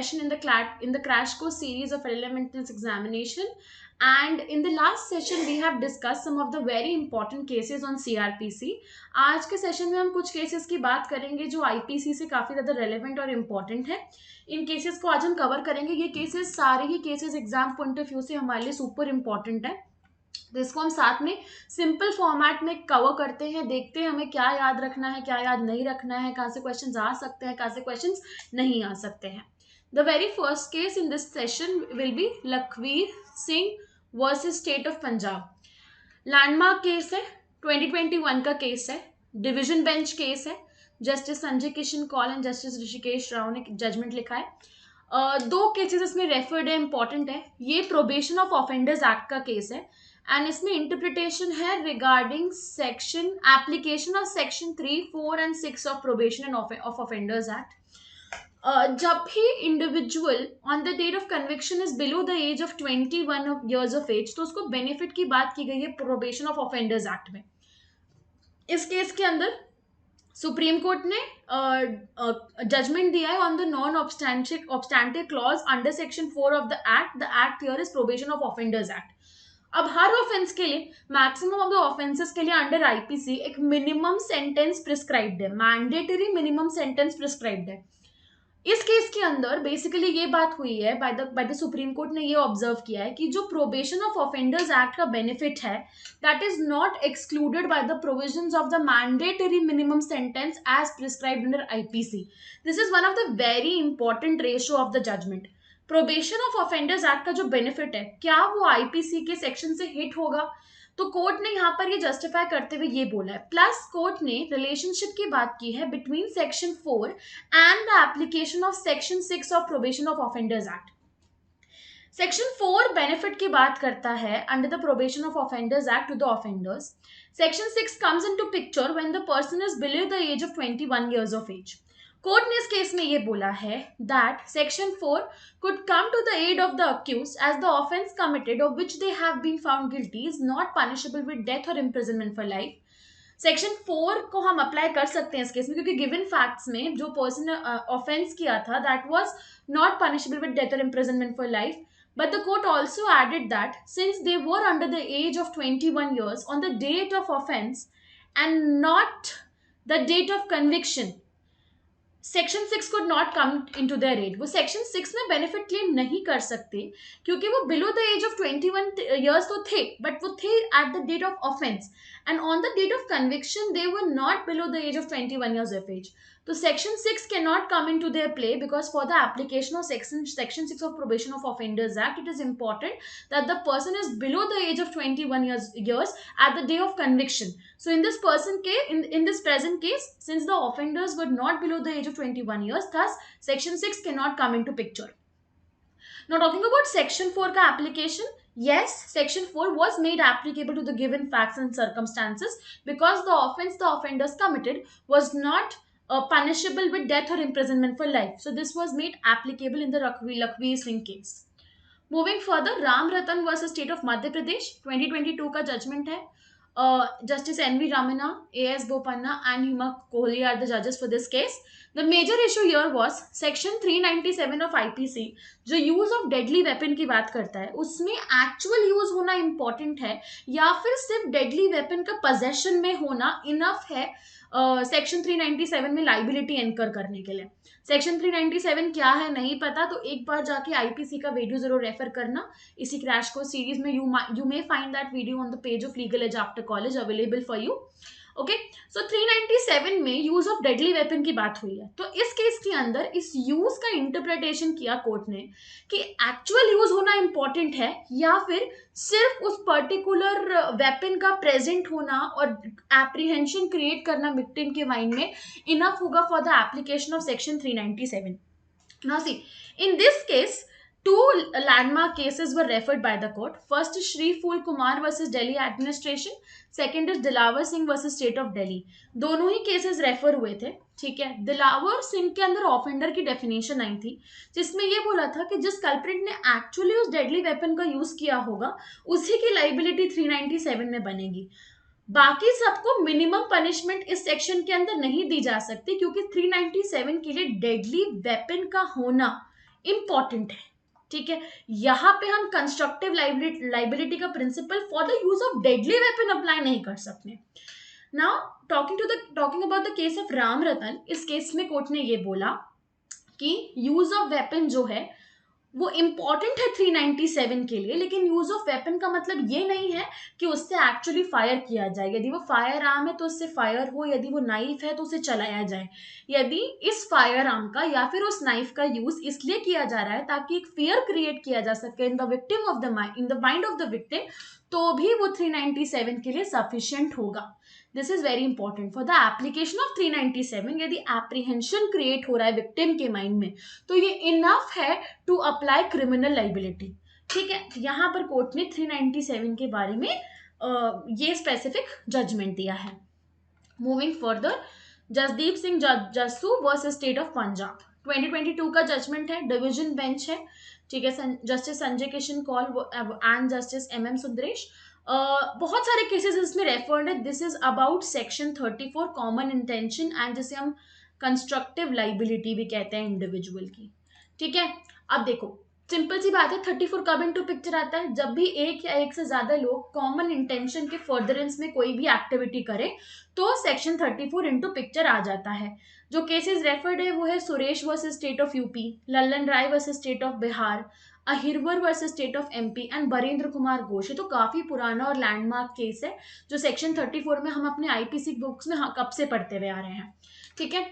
session in the crash course series of elementals examination, and in the last session we have discussed some of the very important cases on CRPC. आज के session में हम कुछ cases की बात करेंगे जो आईपीसी से काफी ज्यादा रेलेवेंट और इम्पोर्टेंट है. इन केसेस को आज हम कवर करेंगे. ये केसेस सारे ही cases exam point of view से हमारे लिए सुपर इम्पोर्टेंट है. तो इसको हम साथ में सिंपल फॉर्मेट में कवर करते हैं, देखते हैं हमें क्या याद रखना है, क्या याद नहीं रखना है, कहाँ से क्वेश्चंस आ सकते हैं, कहाँ से क्वेश्चंस नहीं आ सकते हैं. The very first case in this session will be Lakhvir Singh versus state of Punjab. Landmark case है, 2021 का केस है, डिवीजन बेंच केस है. Justice Sanjay Kishan Kaul and justice Hrishikesh Rao ने जजमेंट लिखा है. दो केसेस इसमें रेफर्ड है, इंपॉर्टेंट है. ये प्रोबेशन ऑफ ऑफेंडर्स एक्ट का केस है एंड इसमें इंटरप्रिटेशन है regarding section application of section 3, 4 and 6 of probation and of offenders act. जब भी individual on the date of conviction is below the age of 21 years of age, तो उसको benefit की बात की गई है प्रोबेशन ऑफ ऑफेंडर्स एक्ट में. इस केस के अंदर सुप्रीम कोर्ट ने जजमेंट दिया है on the non obstante clause under section 4 of the act. The act here is probation of offenders act. अब हर ऑफेंस के लिए, मैक्सिमम ऑफ द ऑफेंसेस के लिए अंडर आईपीसी एक मिनिमम सेंटेंस प्रिस्क्राइब्ड है, मैंडेटरी मिनिमम सेंटेंस प्रिस्क्राइब्ड है. इस केस के अंदर बेसिकली ये बात हुई है, बाय द सुप्रीम कोर्ट ने ये ऑब्जर्व किया है कि जो प्रोबेशन ऑफ ऑफेंडर्स एक्ट का बेनिफिट है that is not excluded by the provisions of the mandatory minimum sentence as prescribed under IPC. This is one of the very important ratio of the judgment. Probation of offenders act का जो benefit है, क्या वो IPC के section से hit होगा? तो court ने यहाँ पर ये जस्टिफाई करते हुए ये बोला है. प्लस कोर्ट ने रिलेशनशिप की बात की है between section 4 and the application of section 6 of probation of offenders act. Section 4 benefit की बात करता है under the probation of offenders act to the offenders. Section 6 comes into picture when the person is below the age of 21 years of age. Court ने इस case में ये बोला है that section 4 could come to the aid of the accused as the offence committed of which they have been found guilty is not punishable with death or imprisonment for life. Section 4 को हम apply कर सकते हैं इस case में क्योंकि given facts में जो पर्सन ने ऑफेंस किया था that was not punishable with death और imprisonment for life. But the court also added that since they were under the age of 21 years on the date of offence and not the date of conviction, section 6 could not come into their aid. वो section 6 में benefit claim नहीं कर सकते क्योंकि वो below the age of 21 years तो थे, but वो थे at the date of offence and on the date of conviction they were not below the age of 21 years of age. तो section 6 cannot come into their play because for the application of section 6 of probation of offenders act, it is important that the person is below the age of 21 years at the day of conviction. So in this in this present case, since the offenders were not below the age of 21 years, thus section 6 cannot come into picture. Now talking about section 4 का application, yes, section 4 was made applicable to the given facts and circumstances because the offense the offenders committed was not punishable with death or imprisonment for life. So this was made applicable in the Lakhveer Singh case. Moving further, Ram Ratan versus State of Madhya Pradesh 2022 का judgment है. Justice N.V. Ramana, A.S. Bopanna and Hima Kohli are the judges for this case. The major issue here was section 397 of IPC जो use of deadly weapon की बात करता है उसमें actual use होना important है या फिर सिर्फ deadly weapon का possession में होना enough है सेक्शन 397 में लाइबिलिटी एनकर करने के लिए. सेक्शन 397 क्या है नहीं पता तो एक बार जाके आईपीसी का वीडियो जरूर रेफर करना. इसी क्रैश कोर्स सीरीज में you may find that video on the page of legal age after college available for you. Okay, so 397 में यूज ऑफ डेडली वेपन की बात हुई है. तो इस केस के अंदर इस यूज का इंटरप्रिटेशन किया कोर्ट ने कि एक्चुअल यूज होना इंपॉर्टेंट है या फिर सिर्फ उस पर्टिकुलर वेपन का प्रेजेंट होना और एप्रीहेंशन क्रिएट करना विक्टिम के माइंड में इनफ होगा for the application of section 397. Now see, in this case two landmark cases were referred by the court. First is Shri Phul Kumar versus Delhi administration. Second is Dilawar Singh versus state of Delhi. दोनों ही cases refer हुए थे. ठीक है, दिलावर सिंह के अंदर offender की definition आई थी जिसमें ये बोला था कि जिस कल्प्रिट ने एक्चुअली उस डेडली वेपन का यूज किया होगा उसी की लाइबिलिटी 397 में बनेगी. बाकी सबको मिनिमम पनिशमेंट इस सेक्शन के अंदर नहीं दी जा सकती क्योंकि 397 के लिए डेडली वेपन का होना इंपॉर्टेंट है, ठीक है। यहाँ पे हम कंस्ट्रक्टिव लाइबिलिटी का principle for the use of deadly weapon apply नहीं कर सकते। Now talking about the case of Ram Ratan, इस केस में कोर्ट ने ये बोला कि यूज ऑफ वेपन जो है वो इम्पॉर्टेंट है 397 के लिए, लेकिन यूज ऑफ वेपन का मतलब ये नहीं है कि उससे एक्चुअली फायर किया जाए। यदि वो फायर आर्म है तो उससे फायर हो, यदि वो नाइफ है तो उसे चलाया जाए। यदि इस फायर आर्म का या फिर उस नाइफ का यूज इसलिए किया जा रहा है ताकि एक फियर क्रिएट किया जा सके in the victim of the mind, in the mind of the victim, तो भी वो 397 के लिए सफिशिएंट होगा। This is very important for the application of 397। यदि एप्रीहेंशन क्रिएट हो रहा है विक्टिम के माइंड में तो ये इनफ है टू अप्लाई क्रिमिनल लाइबिलिटी, ठीक है। यहाँ पर कोर्ट ने 397 के बारे में ये स्पेसिफिक जजमेंट दिया है। Moving further, Jasdeep Singh Jassu versus state of Punjab, 2022 का जजमेंट है, डिवीजन बेंच है, ठीक है। Justice Sanjay Kishan Kaul and justice MM Sundresh. बहुत सारे केसेस इसमें रेफर्ड है। This is about section 34 common intention and जिसे हम कंस्ट्रक्टिव लाइबिलिटी भी कहते हैं इंडिविजुअल की, ठीक है। अब देखो सिंपल सी बात है, 34 कब इनटू पिक्चर आता है? जब भी एक या एक से ज्यादा लोग कॉमन इंटेंशन के फर्दरेंस में कोई भी एक्टिविटी करें तो सेक्शन 34 इनटू पिक्चर आ जाता है। जो केसेस रेफर्ड है वो है Suresh versus state of UP, Lallan Rai versus state of Bihar, Ahirwar versus state of MP and Barendra Kumar Ghosh. ये तो काफी पुराना और लैंडमार्क केस है जो सेक्शन 34 में हम अपने IPC बुक्स में कब से पढ़ते हुए आ रहे हैं, ठीक है।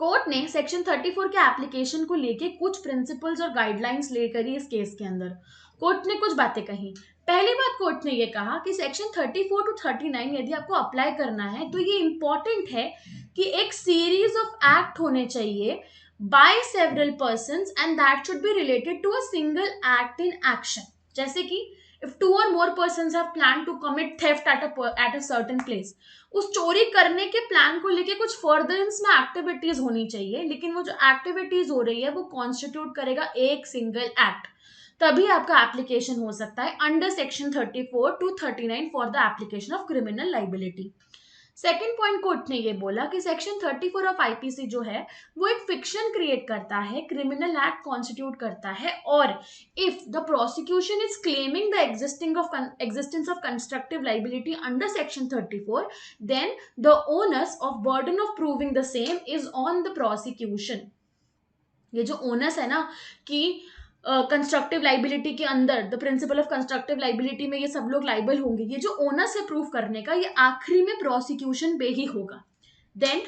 कोर्ट ने सेक्शन 34 के एप्लीकेशन को लेके कुछ प्रिंसिपल्स और गाइडलाइंस लेकर ही इस केस के अंदर कोर्ट ने कुछ बातें कही। पहली बात कोर्ट ने ये कहा कि सेक्शन 34 टू 39 यदि आपको अप्लाई करना है तो ये इंपॉर्टेंट है कि एक सीरीज ऑफ एक्ट होने चाहिए by several persons and that should be related to a single act in action. जैसे कि if 2 or more persons have planned to commit theft at a certain place, उस चोरी करने के प्लान को लेके कुछ फर्दरेंस में एक्टिविटीज होनी चाहिए, लेकिन वो जो एक्टिविटीज हो रही है वो कॉन्स्टिट्यूट करेगा एक सिंगल एक्ट, तभी आपका एप्लीकेशन हो सकता है under section 34 to 39 for the application of criminal liability. Second point court ने ये बोला कि सेक्शन 34 ऑफ IPC जो है वो एक फिक्शन क्रिएट करता है, क्रिमिनल एक्ट कॉन्स्टिट्यूट करता है, और if the prosecution is claiming the existence of constructive liability under section 34 then the onus of burden of proving the same is on the prosecution. ये जो ओनस है ना कि कंस्ट्रक्टिव लाइबिलिटी के अंदर the principle of constructive liability में ये सब लोग लाइबल होंगे, ये जो ओनस है प्रूफ करने का ये आखिरी में प्रोसिक्यूशन पे ही होगा। Then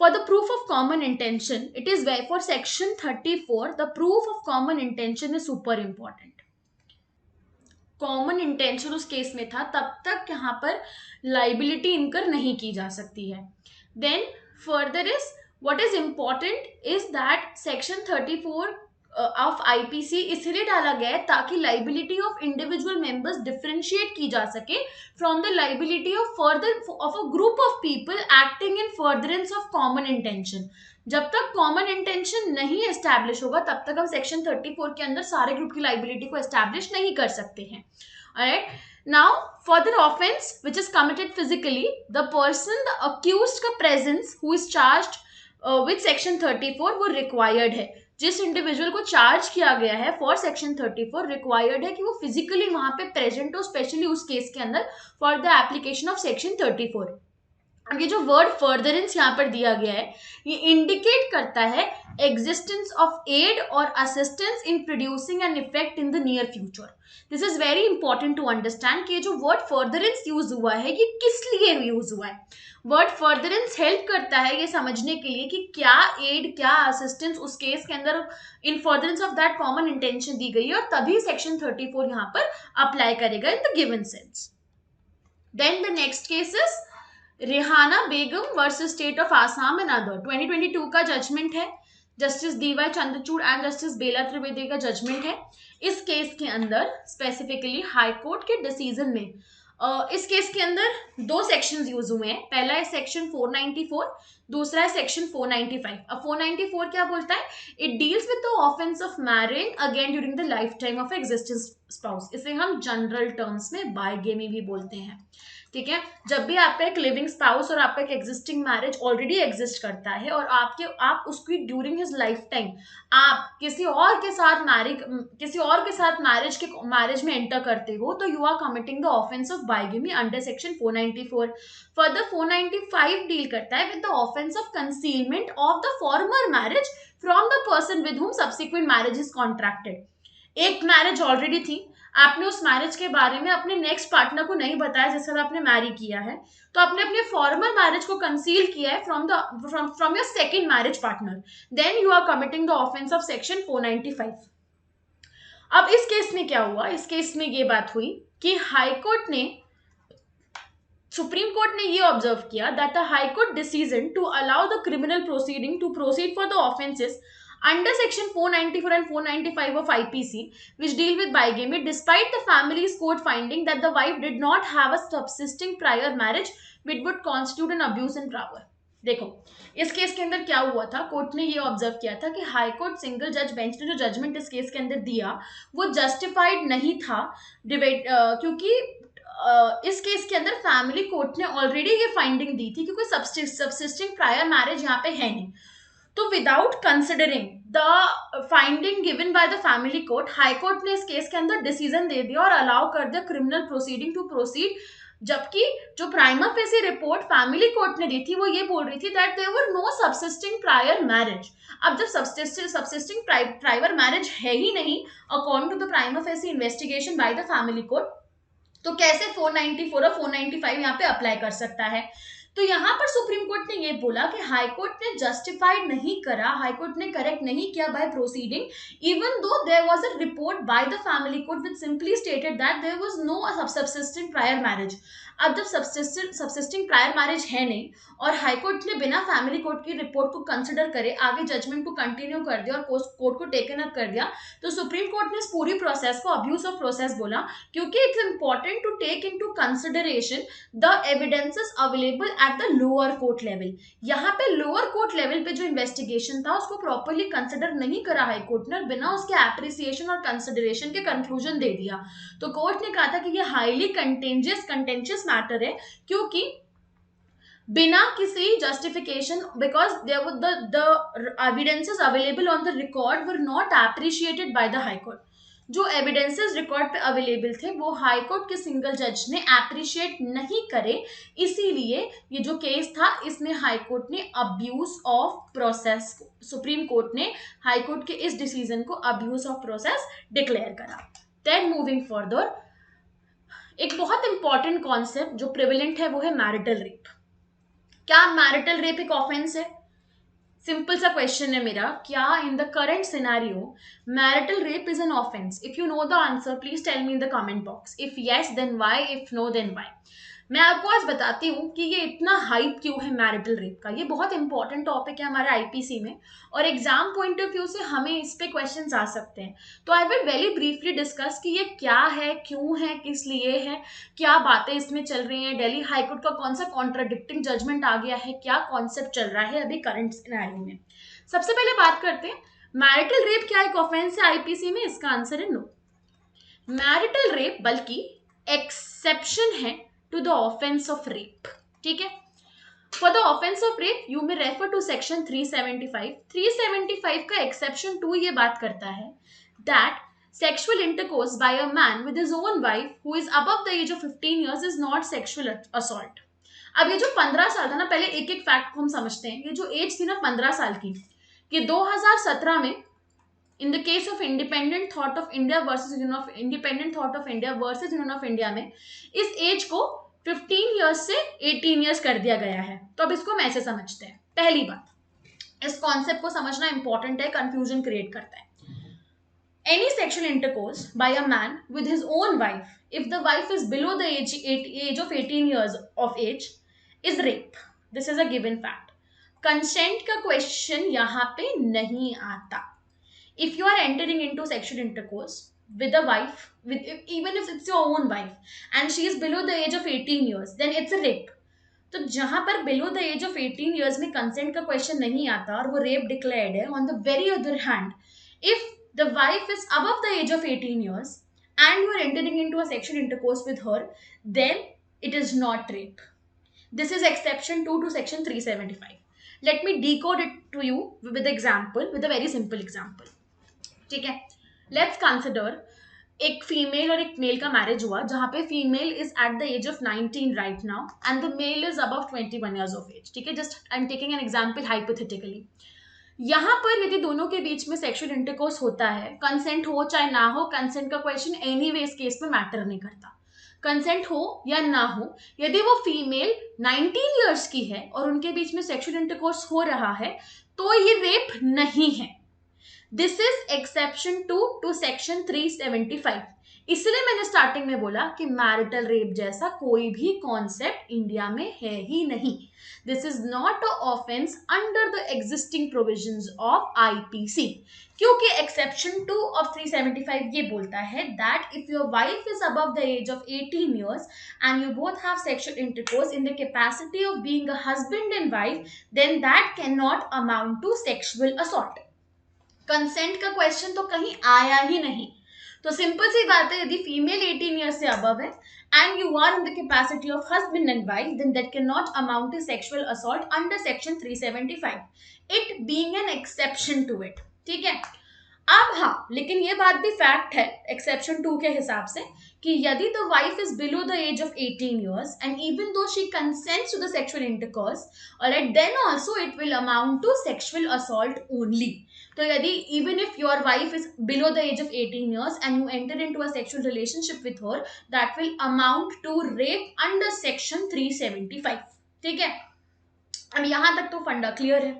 for the proof of common intention it is for section 34 the proof of common intention is super important. Common intention उस केस में था तब तक यहाँ पर लाइबिलिटी इनकर नहीं की जा सकती है। Then further is what is important is that section 34 of IPC इसलिए डाला गया है ताकि liability of individual members differentiate की जा सके from the liability of of a group of people acting in furtherance of common intention. जब तक कॉमन इंटेंशन नहीं एस्टैब्लिश होगा तब तक हम सेक्शन 34 के अंदर सारे ग्रुप की लाइबिलिटी को एस्टैब्लिश नहीं कर सकते हैं। Alright, now further offence which is committed physically the person the accused का presence who is charged with section 34 वो रिक्वायर्ड है। जिस इंडिविजुअल को चार्ज किया गया है फॉर सेक्शन 34 रिक्वायर्ड है कि वो फिजिकली वहां पे प्रेजेंट हो, स्पेशली उस केस के अंदर for the application of section 34। अब ये जो वर्ड फर्दरेंस यहाँ पर दिया गया है ये इंडिकेट करता है एग्जिस्टेंस ऑफ एड और assistance in producing an effect in the near future. This is very important to understand कि ये जो वर्ड फर्दरेंस यूज हुआ है ये किस लिए यूज हुआ है। वर्ड फर्दरेंस हेल्प करता है ये समझने के लिए कि क्या एड क्या असिस्टेंस उस केस के अंदर in furtherance of that common intention दी गई है और तभी सेक्शन 34 यहाँ पर अप्लाई करेगा in the given sense. Then the next case is Rehana Begum versus state of Assam and other, 2022 का जजमेंट है। Justice DY Chandrachud and justice Bela Trivedi का जजमेंट है। इस केस के अंदर स्पेसिफिकली हाई कोर्ट के डिसीजन में इस केस के अंदर दो सेक्शंस यूज हुए हैं। पहला है सेक्शन 494, दूसरा है सेक्शन 495। अब 494 क्या बोलता है? It deals with the offence of marrying again during the life time of existing spouse. इसे हम जनरल टर्म्स में बायगेमी भी बोलते हैं, ठीक है, जब भी आपका एक लिविंग स्पाउस और आपका एक एग्जिस्टिंग मैरिज ऑलरेडी एग्जिस्ट करता है और आप उसकी ड्यूरिंग हिज लाइफ टाइम आप किसी और के साथ मैरिज में एंटर करते हो, तो you are committing the offence of bigamy under section 494। Further 495 deal करता है with the offence of concealment of the former marriage from the person with whom subsequent marriage is contracted. एक marriage already थी, आपने उस marriage के बारे में अपने नेक्स्ट पार्टनर को नहीं बताया जिससे आपने मैरी किया है, तो आपने अपने फॉर्मल मैरिज को कंसील किया है from your second marriage partner, then you are committing the offence of section 495। अब इस केस में क्या हुआ, इस केस में ये बात हुई कि सुप्रीम कोर्ट ने ये ऑब्जर्व किया that the high court decision to allow the criminal proceeding to proceed for the offences under section 494 and 495 of IPC, which deal with bigamy, despite the family's court finding that the wife did not have a subsisting prior marriage which would constitute an abuse in power। देखो इस case के अंदर क्या हुआ था, court ने ये observe किया था कि हाई कोर्ट सिंगल जज बेंच ने जो जजमेंट इस केस के अंदर दिया वो जस्टिफाइड नहीं था, क्योंकि इस केस के अंदर फैमिली कोर्ट ने ऑलरेडी ये फाइंडिंग दी थी क्योंकि सबसिस्टिंग प्रायर मैरिज यहाँ पे है नहीं। तो without considering the finding given by the family court, high court ने इस केस के अंदर डिसीजन दे दिया और अलाउ कर दिया क्रिमिनल प्रोसीडिंग टू प्रोसीड, जबकि जो prima facie report family court ने दी थी वो ये बोल रही थी that there were no subsisting prior marriage. अब जब सबसिस्टिंग प्रायर मैरिज है ही नहीं according to the prima facie investigation by the family court, तो कैसे 494 और 495 यहाँ पे अप्लाई कर सकता है। तो यहाँ पर सुप्रीम कोर्ट ने ये बोला कि हाई कोर्ट ने जस्टिफाइड नहीं करा, हाई कोर्ट ने करेक्ट नहीं किया by proceeding, even though there was a report by the family court which simply stated that there was no subsisting prior marriage. अब जब सबसिस्टिंग प्रायर मैरिज है नहीं और हाई कोर्ट ने बिना फैमिली कोर्ट की रिपोर्ट को कंसिडर करे आगे जजमेंट को कंटिन्यू कर दिया और कोर्ट को टेकन अप कर दिया, तो सुप्रीम कोर्ट ने इस पूरी प्रोसेस को अब्यूज ऑफ प्रोसेस बोला, क्योंकि it's important to take into consideration the evidences available at the lower court level. यहाँ पे लोअर कोर्ट लेवल पे जो इन्वेस्टिगेशन था उसको प्रॉपरली कंसिडर नहीं करा हाई कोर्ट ने, बिना उसके एप्रिसिएशन और कंसिडरेशन के कंक्लूजन दे दिया। तो कोर्ट ने कहा था कि ये हाईली कंटेंशियस मैटर है, क्योंकि बिना किसी justification, because the evidences available on the record were not appreciated by the high court. जो एविडेंसेस रिकॉर्ड पे अवेलेबल थे वो हाई कोर्ट के सिंगल जज ने एप्रिशिएट नहीं करे, इसीलिए ये जो केस था इसमें हाई कोर्ट ने abuse of process, supreme court ने हाई कोर्ट के इस डिसीजन को अब्यूज ऑफ प्रोसेस डिक्लेयर करा। देन मूविंग फर्दर, एक बहुत इंपॉर्टेंट कॉन्सेप्ट जो प्रिविलेंट है वो है मैरिटल रेप। क्या मैरिटल रेप एक ऑफेंस है? सिंपल सा क्वेश्चन है मेरा, क्या in the current scenario marital rape is an offence? If you know the answer please tell me in the comment box. If yes then why, if no then why. मैं आपको आज बताती हूँ कि ये इतना हाइप क्यों है मैरिटल रेप का। ये बहुत इंपॉर्टेंट टॉपिक है हमारे आईपीसी में और एग्जाम पॉइंट ऑफ व्यू से हमें इस पे क्वेश्चंस आ सकते हैं। तो I will very briefly discuss कि ये क्या है, क्यों है, किस लिए है, क्या बातें इसमें चल रही हैं, दिल्ली हाईकोर्ट का कौन सा कॉन्ट्राडिक्टिंग जजमेंट आ गया है, क्या कॉन्सेप्ट चल रहा है अभी करंट सिनेरियो में। सबसे पहले बात करते हैं मैरिटल रेप क्या एक ऑफेंस है आईपीसी में। इसका आंसर है नो। मैरिटल रेप बल्कि एक्सेप्शन है to the offense of rape। ठीक है, for the offense of rape you may refer to section 375। 375 का exception 2 ये बात करता है that sexual intercourse by a man with his own wife who is above the age of 15 years is not sexual assault। अब ये जो 15 साल था ना, पहले एक एक फैक्ट को हम समझते हैं। ये जो एज थी ना 15 साल की, कि 2017 में in the case of independent thought of India versus union of India में इस एज को 15 ईयर्स से 18 ईयर्स कर दिया गया है। तो अब इसको हम ऐसे समझते हैं। पहली बात, इस कॉन्सेप्ट को समझना इंपॉर्टेंट है, कंफ्यूजन क्रिएट करता है। Any sexual intercourse by a man with his own wife if the wife is below the age of 18 years of age is rape. This is a given fact. Consent का question यहाँ पे नहीं आता। If you are entering into sexual intercourse with a wife, even if it's your own wife and she is below the age of 18 years, then it's a rape। तो जहां पर below the age of 18 years में consent का question नहीं आता और वो rape declared है, on the very other hand, if the wife is above the age of 18 years and you are entering into a sexual intercourse with her, then it is not rape. This is exception 2 to section 375. Let me decode it to you with example, with a very simple example. ठीक है, let's consider एक female और एक mail का marriage हुआ जहां पे female is at the age of 19 right now and the male is above 21 years of age. ठीक है, just I am taking an example hypothetically. यहाँ पर यदि दोनों के बीच में सेक्सुअल इंटरकोर्स होता है, कंसेंट हो चाहे ना हो, कंसेंट का क्वेश्चन एनीवे इस केस में मैटर नहीं करता. कंसेंट हो या ना हो, यदि वो फीमेल 19 ईयर्स की है और उनके बीच में सेक्सुअल इंटरकोर्स हो रहा है तो ये रेप नहीं है. This is exception 2 to section 375. इसलिए मैंने स्टार्टिंग में बोला कि मैरिटल रेप जैसा कोई भी कॉन्सेप्ट इंडिया में है ही नहीं. This is not a offence under the existing provisions of IPC, क्योंकि एक्सेप्शन 2 ऑफ 375 ये बोलता है that if your wife is above the age of 18 years and you both have sexual intercourse in the capacity of being a husband and wife, then that cannot amount to sexual assault. Consent का question तो कहीं आया ही नहीं. तो simple सी बात है, यदि फीमेल 18 ईयर्स से अबव है and you are in the capacity of husband and wife, then that can not amount to sexual assault under section 375, it being an exception to it. ठीक है, अब हाँ, लेकिन ये बात भी फैक्ट है एक्सेप्शन 2 के हिसाब से कि यदि the wife is below the age of 18 years and even though she consents to the sexual intercourse, alright, then also it will amount to sexual assault only. तो यदि even if your wife is below the age of 18 years and you enter into a sexual relationship with her, that will amount to rape under section 375. ठीक है, अब यहां तक तो फंडा clear है.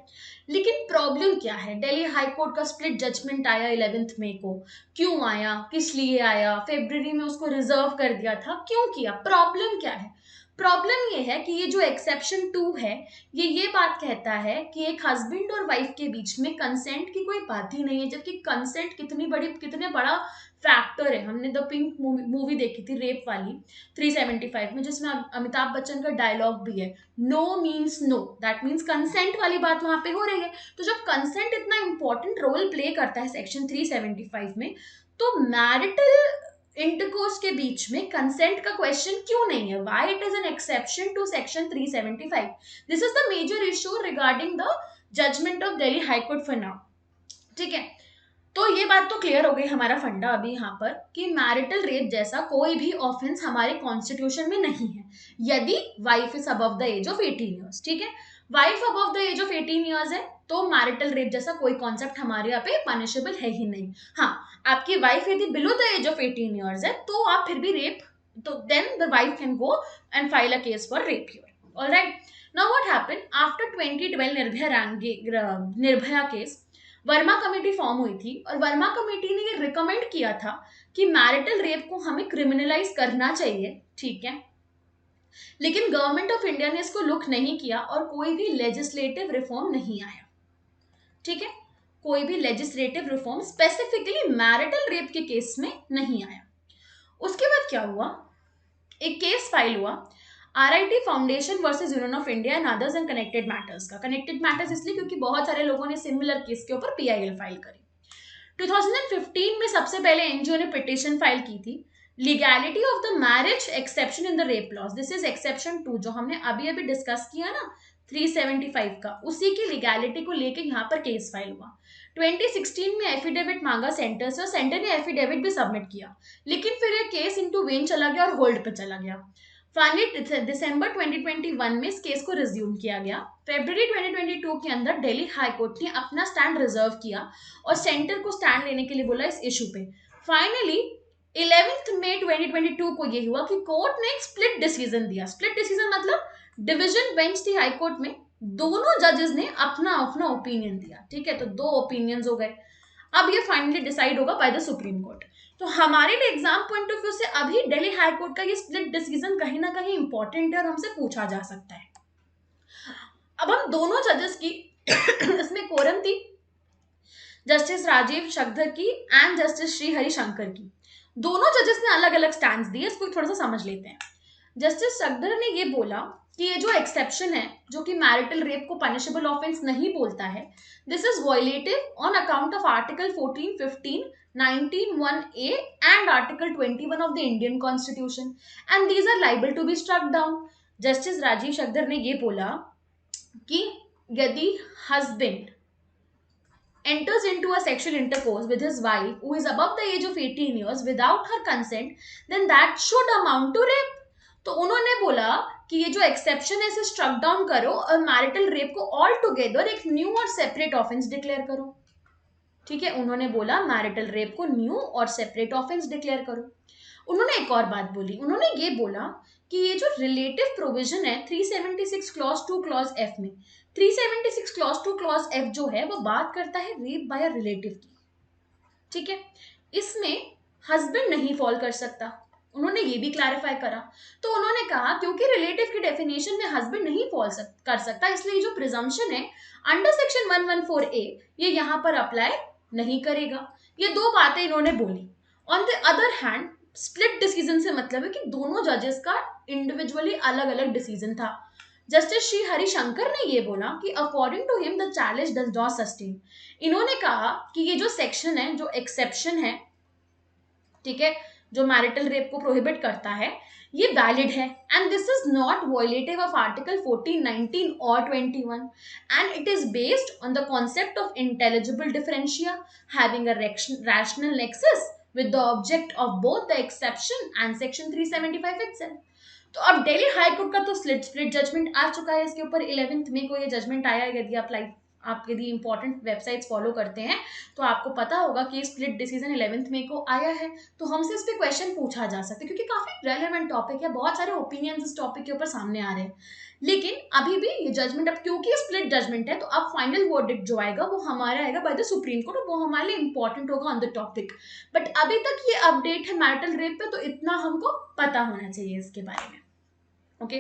लेकिन प्रॉब्लम क्या है? दिल्ली हाई कोर्ट का स्प्लिट जजमेंट आया 11 मई को. क्यों आया, किस लिए आया? फरवरी में उसको रिजर्व कर दिया था, क्यों किया? प्रॉब्लम क्या है? प्रॉब्लम ये है कि ये जो एक्सेप्शन 2 है ये बात कहता है कि एक हस्बैंड और वाइफ के बीच में कंसेंट की कोई बात ही नहीं है, जबकि कंसेंट कितने बड़ा फैक्टर है. हमने द पिंक मूवी देखी थी रेप वाली 375 में, जिसमें अमिताभ बच्चन का डायलॉग भी है, no means no, that means consent वाली बात वहां पे हो रही है. तो जब कंसेंट इतना इंपॉर्टेंट रोल प्ले करता है सेक्शन 375 में, तो मैरिटल इंटरकोर्स के बीच में कंसेंट का क्वेश्चन क्यों नहीं है? Why it is an exception to section 375? This is the major issue regarding the judgement of Delhi high court for now. ठीक है, तो ये बात तो क्लियर हो गई हमारा फंडा अभी यहाँ पर कि मैरिटल रेप जैसा कोई भी ऑफेंस हमारे कॉन्स्टिट्यूशन में नहीं है यदि wife is above the age of 18 years. ठीक है, wife above the age of 18 years है तो मैरिटल रेप जैसा कोई कॉन्सेप्ट हमारे यहाँ पे पनिशेबल है ही नहीं. हाँ, आपकी वाइफ यदि below the age of 18 years है तो आप फिर भी रेप, तो then the wife can go and file a case for rape here. Alright, now what happened after 2012 Nirbhaya case, Verma committee form हुई थी और वर्मा कमेटी ने ये रिकमेंड किया था कि मैरिटल रेप को हमें क्रिमिनलाइज करना चाहिए. ठीक है, लेकिन गवर्नमेंट ऑफ इंडिया ने इसको लुक नहीं किया और कोई भी लेजिस्लेटिव रिफॉर्म नहीं आया. ठीक है, कोई भी legislative reform specifically marital rape के केस में नहीं आया. उसके बाद क्या हुआ, एक केस फाइल हुआ RIT foundation versus union of India and others and connected matters का. कनेक्टेड मैटर्स इसलिए क्योंकि बहुत सारे लोगों ने सिमिलर केस के ऊपर PIL फाइल करी. 2015 में सबसे पहले NGO ने पिटिशन फाइल की थी, legality of the marriage exception in the rape laws. This is exception 2 जो हमने अभी डिस्कस किया ना 375 का, उसी की लीगैलिटी को लेके यहाँ पर केस फाइल हुआ. 2016 में एफिडेविट मांगा सेंटर से और सेंटर ने एफिडेविट भी सबमिट किया, लेकिन फिर ये केस इनटू वेन चला गया और होल्ड पे चला गया. फाइनली दिसंबर 2021 में इस केस को रिज्यूम किया गया. फरवरी 2022 के अंदर दिल्ली हाई कोर्ट ने अपना स्टैंड रिजर्व किया और सेंटर को स्टैंड लेने के लिए बोला इस इशू पे. फाइनली 11 मई 2022 को ये हुआ कि कोर्ट ने एक स्प्लिट डिसीजन दिया. स्प्लिट डिसीजन मतलब डिवीजन बेंच थी हाई कोर्ट में, दोनों जजेस ने अपना अपना ओपिनियन दिया. ठीक है, तो 2 ओपिनियंस हो गए. अब ये फाइनली डिसाइड होगा बाय द सुप्रीम कोर्ट. तो हमारे लिए एग्जाम पॉइंट ऑफ व्यू से अभी दिल्ली हाई कोर्ट का ये स्प्लिट डिसीजन कहीं ना कहीं इंपॉर्टेंट है और हमसे पूछा जा सकता है. अब हम दोनों जजेस की इसमें कोरम थी जस्टिस राजीव शक्धर की एंड जस्टिस श्री हरिशंकर की. दोनों जजेस ने अलग अलग स्टैंड्स दिए, इसको थोड़ा सा समझ लेते हैं. जस्टिस शक्धर ने ये बोला कि ये जो एक्सेप्शन है जो कि मैरिटल रेप को पनिशेबल ऑफेंस नहीं बोलता है, this is violative on account of article 14, 15, 19, 1A and Article 21 of the Indian Constitution, and these are liable to be struck down. Justice Rajiv Shakdher ने ये बोला कि यदि husband enters into a sexual intercourse with his wife who is above the age of 18 years without her consent, then that should amount to rape. तो उन्होंने बोला कि ये जो एक्सेप्शन है इसे स्ट्रक डाउन करो और मैरिटल रेप को ऑल टुगेदर एक न्यू और सेपरेट ऑफेंस डिक्लेयर करो. ठीक है, उन्होंने बोला मैरिटल रेप को न्यू और सेपरेट ऑफेंस डिक्लेयर करो. उन्होंने एक और बात बोली, उन्होंने ये बोला कि ये जो रिलेटिव प्रोविजन है 376 क्लॉज 2 क्लॉज एफ में, 376 क्लॉज 2 क्लॉज एफ जो है वो बात करता है रेप बाय अ रिलेटिव की. ठीक है, इसमें हस्बैंड नहीं फॉल कर सकता, उन्होंने ये भी क्लैरिफाई करा. तो उन्होंने कहा क्योंकि रिलेटिव की डेफिनेशन में हस्बैंड नहीं फॉल कर सकता, इसलिए जो प्रिजम्पशन है अंडर सेक्शन 114A ये यहाँ पर अप्लाई नहीं करेगा. ये दो बातें इन्होंने बोली. On the other hand split decision से मतलब है कि दोनों जजेस का इंडिविजुअली अलग अलग डिसीजन था. जस्टिस श्री हरिशंकर ने ये बोला कि according to him the challenge does not sustain. इन्होंने कहा कि ये जो सेक्शन है, जो एक्सेप्शन है, ठीक है, जो मैरिटल रेप को प्रोहिबिट करता है, ये वैलिड है and this is not violative of article 14, 19 और 21 and it is based on the concept of intelligible differentia having a rational nexus with the object of both the exception and section 375 itself. तो अब Delhi high court का तो split judgement आ चुका है इसके ऊपर. 11 मई को ये जजमेंट आया. यदि आप यदि इंपॉर्टेंट वेबसाइट्स फॉलो करते हैं तो आपको पता होगा कि स्प्लिट डिसीजन 11 मई को आया है. तो हमसे इस पे क्वेश्चन पूछा जा सकता है क्योंकि काफी रेलेवेंट टॉपिक है, बहुत सारे ओपिनियंस इस टॉपिक के ऊपर सामने आ रहे हैं. लेकिन अभी भी ये जजमेंट, अब क्योंकि स्प्लिट जजमेंट है तो अब फाइनल वर्डिक्ट जो आएगा वो हमारा आएगा बाय द सुप्रीम कोर्ट, वो हमारे लिए इंपॉर्टेंट होगा ऑन द टॉपिक. बट अभी तक ये अपडेट है मैरिटल रेप पे, तो इतना हमको पता होना चाहिए इसके बारे में. Okay,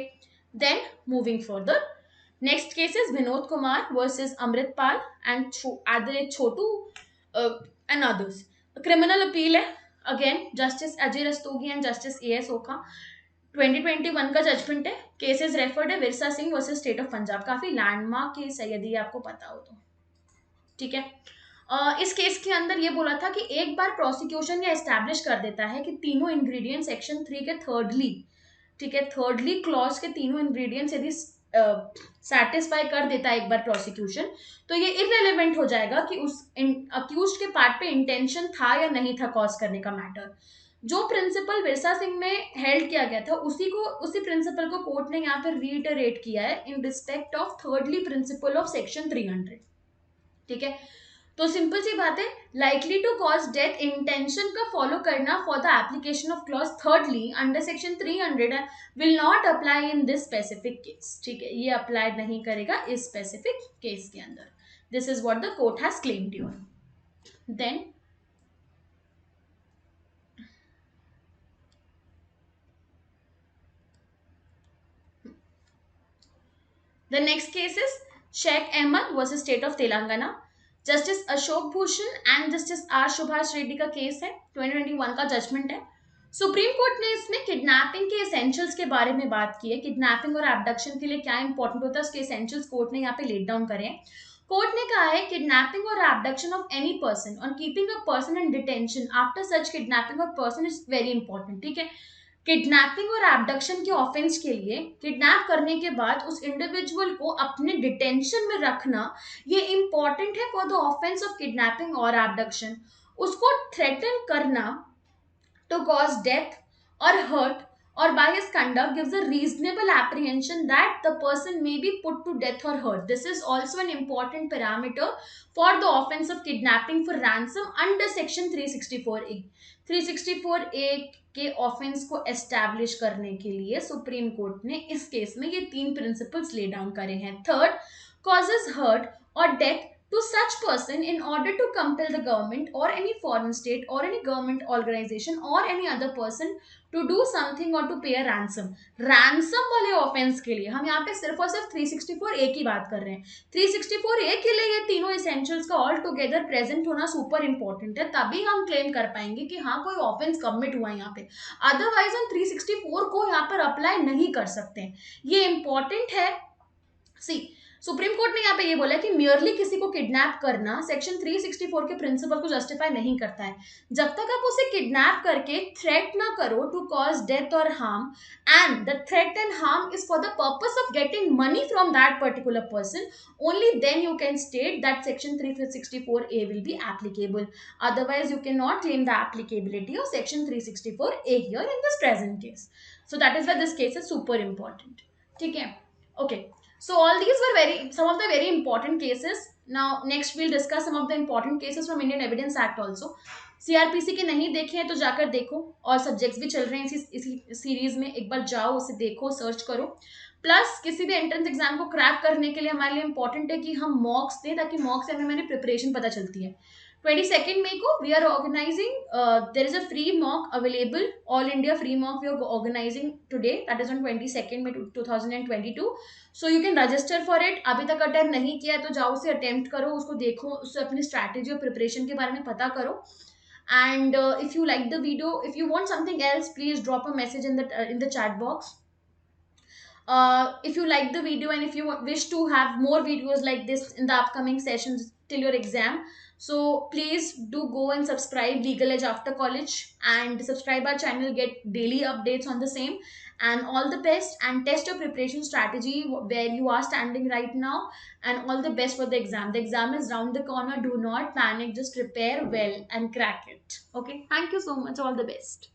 then moving further, next case is Vinod Kumar versus Amritpal and Chhotu and others. Criminal appeal है. Again justice Ajay Rastogi and justice A.S. Oka. 2021 का जजमेंट है. केसेस रेफर्ड है Virsa Singh versus state of Punjab. काफी लैंडमार्क केस है यदि आपको पता हो तो. ठीक है, इस केस के अंदर ये बोला था कि एक बार प्रोसिक्यूशन ये एस्टैब्लिश कर देता है कि तीनों इंग्रेडिएंट सेक्शन 3 के थर्डली, ठीक है, थर्डली क्लॉज के तीनों इंग्रेडिएंट्स यदि सेटिस्फाई कर देता है एक बार प्रोसिक्यूशन, तो ये इररिलेवेंट हो जाएगा कि उस अक्यूज्ड के पार्ट पे इंटेंशन था या नहीं था कॉज करने का मैटर. जो प्रिंसिपल विरसा सिंह में हेल्ड किया गया था उसी प्रिंसिपल को कोर्ट ने यहाँ पर रीइटरेट किया है in respect of thirdly principle of section 300. ठीक है, तो सिंपल सी बात है, likely to cause death intention का फॉलो करना for the application of clause thirdly under section 300 will not apply in this specific case. ठीक है, ये अप्लाई नहीं करेगा इस स्पेसिफिक केस के अंदर. This is what the court has claimed here. Then the next case is Sheikh Ahmed versus State of Telangana. Justice Ashok Bhushan and justice R Subhash Reddy का case है. 2021 का जजमेंट है. सुप्रीम कोर्ट ने इसमें किडनैपिंग के एसेंशियल्स के बारे में बात की है. किडनैपिंग और एब्डक्शन के लिए क्या इंपॉर्टेंट होता है उसके एसेंशियल्स कोर्ट ने यहाँ पे लेट डाउन करे. कोर्ट ने कहा है किडनैपिंग और एब्डक्शन ऑफ एनी पर्सन और keeping a person in detention after such kidnapping of person is very important. ठीक है, किडनैपिंग और एब्डक्शन के ऑफेंस के लिए किडनैप करने के बाद उस इंडिविजुअल को अपने डिटेंशन में रखना ये इंपॉर्टेंट है for the offence of kidnapping और एब्डक्शन. उसको थ्रेटन करना टू कॉज डेथ और hurt or by his conduct gives a reasonable apprehension that the person may be put to death or hurt. This is also an important parameter for the offense of kidnapping for ransom under section 364A. 364A के offence को establish करने के लिए supreme court ने इस case में ये तीन प्रिंसिपल्स ले डाउन करे हैं. थर्ड, कॉजेज हर्ट और death to such person in order to compel the government or any foreign state or any government organization or any other person to do something or to pay a ransom. Ransom वाले offence के लिए हम यहाँ पे सिर्फ और सिर्फ 364A की बात कर रहे हैं. 364A के लिए ये तीनों इसेंशियल्स का ऑल टुगेदर प्रेजेंट होना सुपर इंपॉर्टेंट है, तभी हम क्लेम कर पाएंगे कि हाँ कोई ऑफेंस कमिट हुआ है यहाँ पे. अदरवाइज हम 364 को यहाँ पर अप्लाई नहीं कर सकते. ये इंपॉर्टेंट है. सी, सुप्रीम कोर्ट ने यहाँ पे ये बोला कि मियरली किसी को किडनैप करना सेक्शन 364 के प्रिंसिपल को जस्टिफाई नहीं करता है. जब तक आप उसे किडनैप करके थ्रेट ना करो टू कॉज डेथ और harm, and the threat and harm is for the purpose of getting money from that particular person, only then you can state that section 364A will be applicable. Otherwise you cannot claim the applicability of section 364A here in this present case. So that is why this case is super important. ठीक है. Okay. So all these were some of the very important cases. Now next we'll discuss some of the important cases from Indian Evidence Act also. CRPC के नहीं देखे हैं तो जाकर देखो, और सब्जेक्ट्स भी चल रहे हैं इसी सीरीज में, एक बार जाओ उसे देखो, सर्च करो. प्लस किसी भी एंट्रेंस एग्जाम को क्रैक करने के लिए हमारे लिए इंपॉर्टेंट है कि हम मॉक्स दें, ताकि मॉक्स से हमें हमारी प्रिपरेशन पता चलती है. 22nd May को we are organizing, there is a free mock available, all India free mock we are organizing today, that is on 22nd May 2022. So you can register for it. अभी तक attempt नहीं किया है तो जाओ उसे attempt करो, उसको देखो, उससे अपनी स्ट्रैटेजी और प्रिपरेशन के बारे में पता करो. And if you like the video, if you want something else, please drop a message in the chat box. If you like the video and if you wish to have more videos like this in the upcoming sessions till your exam, so please do go and subscribe Legal Edge After College and subscribe our channel, get daily updates on the same. And all the best, and test your preparation strategy where you are standing right now, and all the best for the exam. The exam is round the corner. Do not panic, just prepare well and crack it. Okay, thank you so much. All the best.